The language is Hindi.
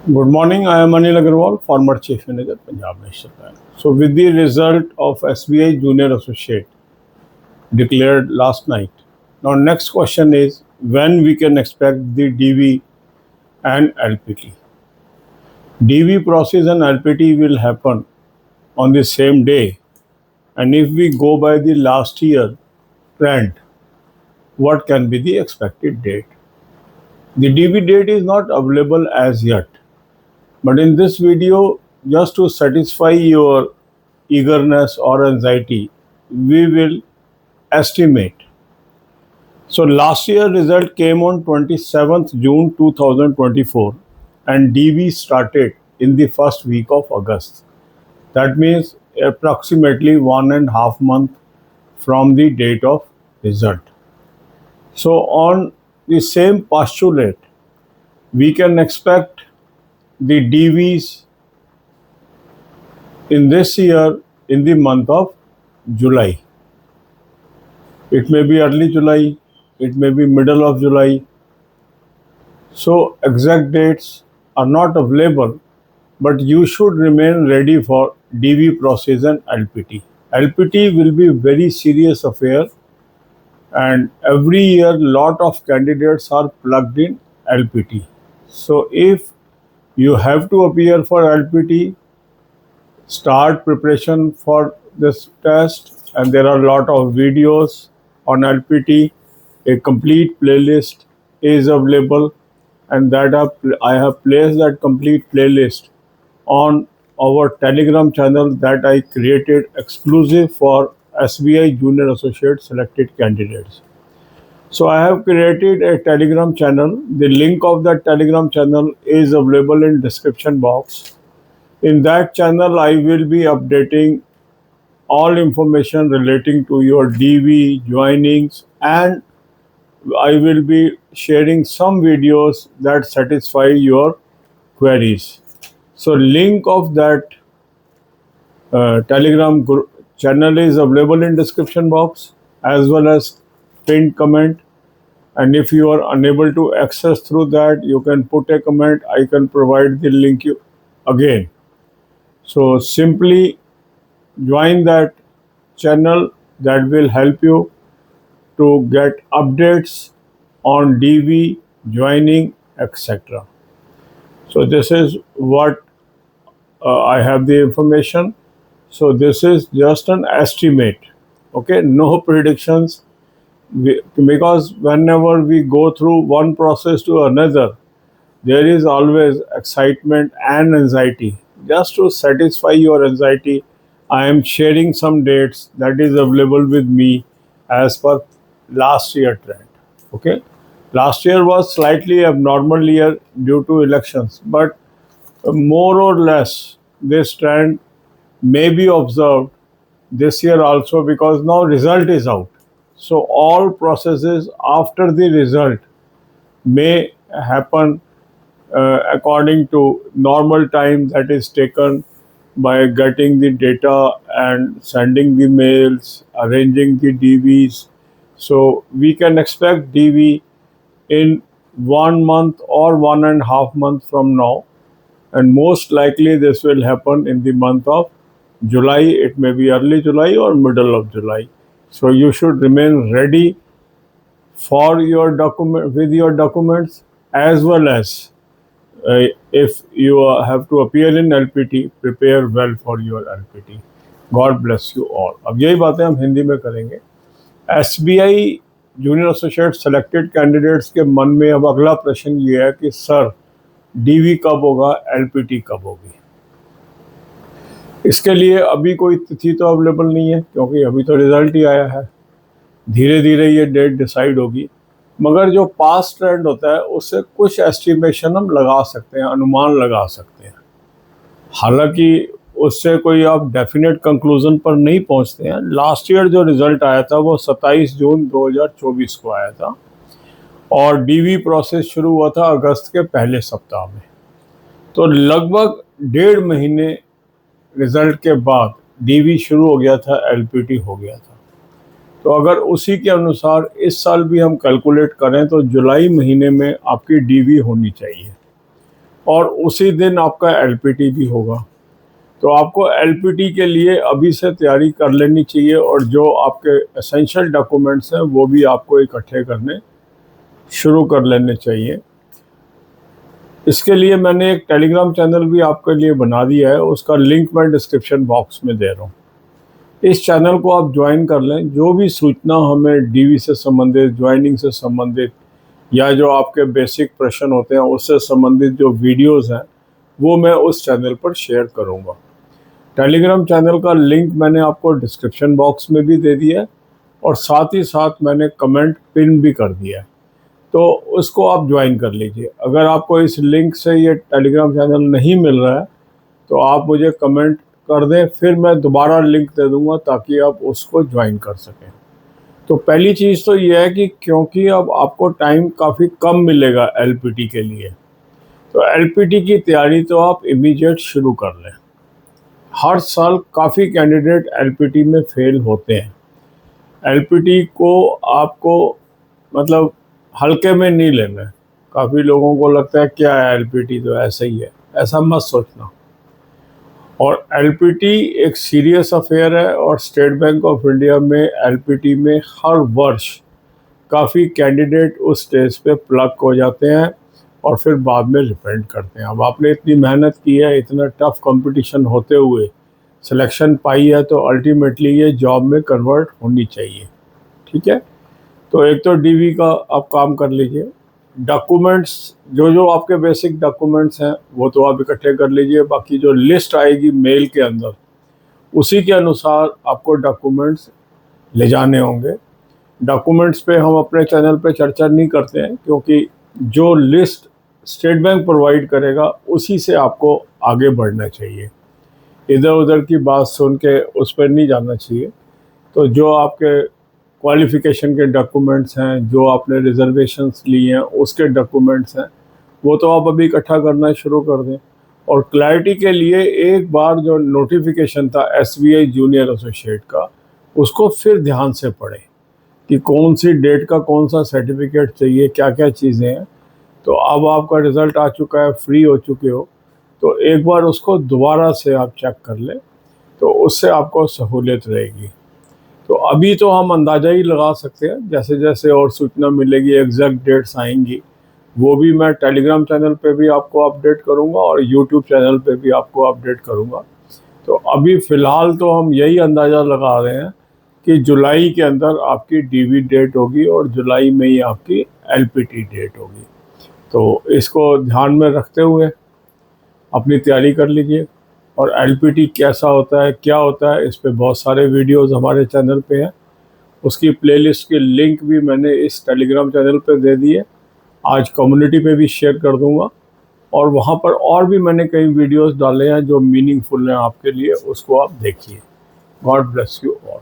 Good morning. I am Anil Agarwal, former Chief Manager, Punjab National Bank. So, with the result of SBI Junior Associate declared last night, now next question is when we can expect the DV and LPT. DV process and LPT will happen on the same day, and if we go by the last year trend, what can be the expected date? The DV date is not available as yet, but in this video, just to satisfy your eagerness or anxiety, we will estimate. So last year result came on 27th June 2024 and DV started in the first week of August. That means approximately 1.5 months from the date of result. So on the same postulate, we can expect the DVs in this year in the month of July. It may be early July, it may be middle of July. So exact dates are not available, but you should remain ready for DV process and LPT. LPT will be very serious affair, and every year lot of candidates are plugged in LPT. So if you have to appear for LPT, start preparation for this test, and there are a lot of videos on LPT. A complete playlist is available, and that I have placed that complete playlist on our Telegram channel that I created exclusive for SBI Junior Associate selected candidates. So I have created a Telegram channel. The link of that Telegram channel is available in description box. In that channel, I will be updating all information relating to your DV joinings, and I will be sharing some videos that satisfy your queries. So link of that Telegram group channel is available in description box as well as pinned comment. And if you are unable to access through that, you can put a comment. I can provide the link you again. So simply join that channel. That will help you to get updates on DV, joining, etc. So this is what I have the information. So this is just an estimate. Okay, no predictions. Because whenever we go through one process to another, there is always excitement and anxiety. Just to satisfy your anxiety, I am sharing some dates that is available with me as per last year trend. Okay, last year was slightly abnormal year due to elections, but more or less this trend may be observed this year also, because now result is out. So all processes after the result may happen according to normal time that is taken by getting the data and sending the mails, arranging the DVs. So we can expect DV in 1 month or 1.5 months from now, and most likely this will happen in the month of July. It may be early July or middle of July. So you should remain ready for your document with your documents, as well as if you have to appear in LPT, prepare well for your LPT. God bless you all. अब यही बातें हम हिंदी में करेंगे. SBI junior associate selected candidates के मन में अब अगला प्रश्न ये है कि सर DV कब होगा, LPT कब होगी. इसके लिए अभी कोई तिथि तो अवेलेबल नहीं है, क्योंकि अभी तो रिजल्ट ही आया है. धीरे धीरे ये डेट डिसाइड होगी, मगर जो पास्ट ट्रेंड होता है उससे कुछ एस्टिमेशन हम लगा सकते हैं, अनुमान लगा सकते हैं. हालांकि उससे कोई आप डेफिनेट कंक्लूजन पर नहीं पहुंचते हैं. लास्ट ईयर जो रिजल्ट आया था वो 27 जून 2024 को आया था, और DV प्रोसेस शुरू हुआ था अगस्त के पहले सप्ताह में. तो लगभग 1.5 महीने रिजल्ट के बाद DV शुरू हो गया था, LPT हो गया था. तो अगर उसी के अनुसार इस साल भी हम कैलकुलेट करें तो जुलाई महीने में आपकी DV होनी चाहिए. और उसी दिन आपका एलपीटी भी होगा। तो आपको एलपीटी के लिए अभी से तैयारी कर लेनी चाहिए, और जो आपके एसेंशियल डॉक्यूमेंट्स हैं वो भी आपको इकट्ठे करने शुरू कर लेने चाहिए। इसके लिए मैंने एक टेलीग्राम चैनल भी आपके लिए बना दिया है, उसका लिंक मैं डिस्क्रिप्शन बॉक्स में दे रहा हूँ। इस चैनल को आप ज्वाइन कर लें। जो भी सूचना हमें डीवी से संबंधित, ज्वाइनिंग से संबंधित, या जो आपके बेसिक प्रश्न होते हैं उससे संबंधित जो वीडियोस हैं वो मैं उस चैनल पर शेयर करूँगा। टेलीग्राम चैनल का लिंक मैंने आपको डिस्क्रिप्शन बॉक्स में भी दे दिया है, और साथ ही साथ मैंने कमेंट पिन भी कर दिया है, तो उसको आप ज्वाइन कर लीजिए। अगर आपको इस लिंक से ये टेलीग्राम चैनल नहीं मिल रहा है तो आप मुझे कमेंट कर दें, फिर मैं दोबारा लिंक दे दूंगा ताकि आप उसको ज्वाइन कर सकें। तो पहली चीज़ तो ये है कि क्योंकि अब आपको टाइम काफ़ी कम मिलेगा एलपीटी के लिए, तो एलपीटी की तैयारी तो आप इमीडिएट शुरू कर लें। हर साल काफ़ी कैंडिडेट एलपीटी में फेल होते हैं। एलपीटी को आपको मतलब हल्के में नहीं लेना है। काफ़ी लोगों को लगता है क्या है एलपीटी, तो ऐसा ही है, ऐसा मत सोचना। और एलपीटी एक सीरियस अफेयर है, और स्टेट बैंक ऑफ इंडिया में एलपीटी में हर वर्ष काफ़ी कैंडिडेट उस स्टेज पे प्लग हो जाते हैं और फिर बाद में रिपेंड करते हैं। अब आपने इतनी मेहनत की है, इतना टफ कंपटीशन होते हुए सिलेक्शन पाई है, तो अल्टीमेटली ये जॉब में कन्वर्ट होनी चाहिए। ठीक है, तो एक तो डीवी का आप काम कर लीजिए। डॉक्यूमेंट्स, जो आपके बेसिक डॉक्यूमेंट्स हैं वो तो आप इकट्ठे कर लीजिए। बाकी जो लिस्ट आएगी मेल के अंदर, उसी के अनुसार आपको डॉक्यूमेंट्स ले जाने होंगे। डॉक्यूमेंट्स पे हम अपने चैनल पे चर्चा नहीं करते हैं, क्योंकि जो लिस्ट स्टेट बैंक प्रोवाइड करेगा उसी से आपको आगे बढ़ना चाहिए। इधर उधर की बात सुन के उस पर नहीं जाना चाहिए। तो जो आपके क्वालिफ़िकेशन के डॉक्यूमेंट्स हैं, जो आपने रिजर्वेशंस ली हैं उसके डॉक्यूमेंट्स हैं, वो तो आप अभी इकट्ठा करना शुरू कर दें। और क्लैरिटी के लिए एक बार जो नोटिफिकेशन था एसबीआई जूनियर एसोसिएट का, उसको फिर ध्यान से पढ़ें कि कौन सी डेट का कौन सा सर्टिफिकेट चाहिए, क्या क्या चीज़ें हैं। तो अब आपका रिज़ल्ट आ चुका है, फ्री हो चुके हो, तो एक बार उसको दोबारा से आप चेक कर लें, तो उससे आपको सहूलियत रहेगी। तो अभी तो हम अंदाज़ा ही लगा सकते हैं, जैसे जैसे और सूचना मिलेगी, एग्जैक्ट डेट्स आएंगी, वो भी मैं टेलीग्राम चैनल पे भी आपको अपडेट करूंगा और यूट्यूब चैनल पे भी आपको अपडेट करूंगा। तो अभी फ़िलहाल तो हम यही अंदाज़ा लगा रहे हैं कि जुलाई के अंदर आपकी डीवी डेट होगी और जुलाई में ही आपकी एलपीटी डेट होगी। तो इसको ध्यान में रखते हुए अपनी तैयारी कर लीजिए। और एलपीटी कैसा होता है, क्या होता है, इस पे बहुत सारे वीडियोस हमारे चैनल पे हैं। उसकी प्लेलिस्ट की लिंक भी मैंने इस टेलीग्राम चैनल पे दे दी है, आज कम्युनिटी पे भी शेयर कर दूंगा। और वहाँ पर और भी मैंने कई वीडियोस डाले हैं जो मीनिंगफुल हैं आपके लिए, उसको आप देखिए। God bless you all.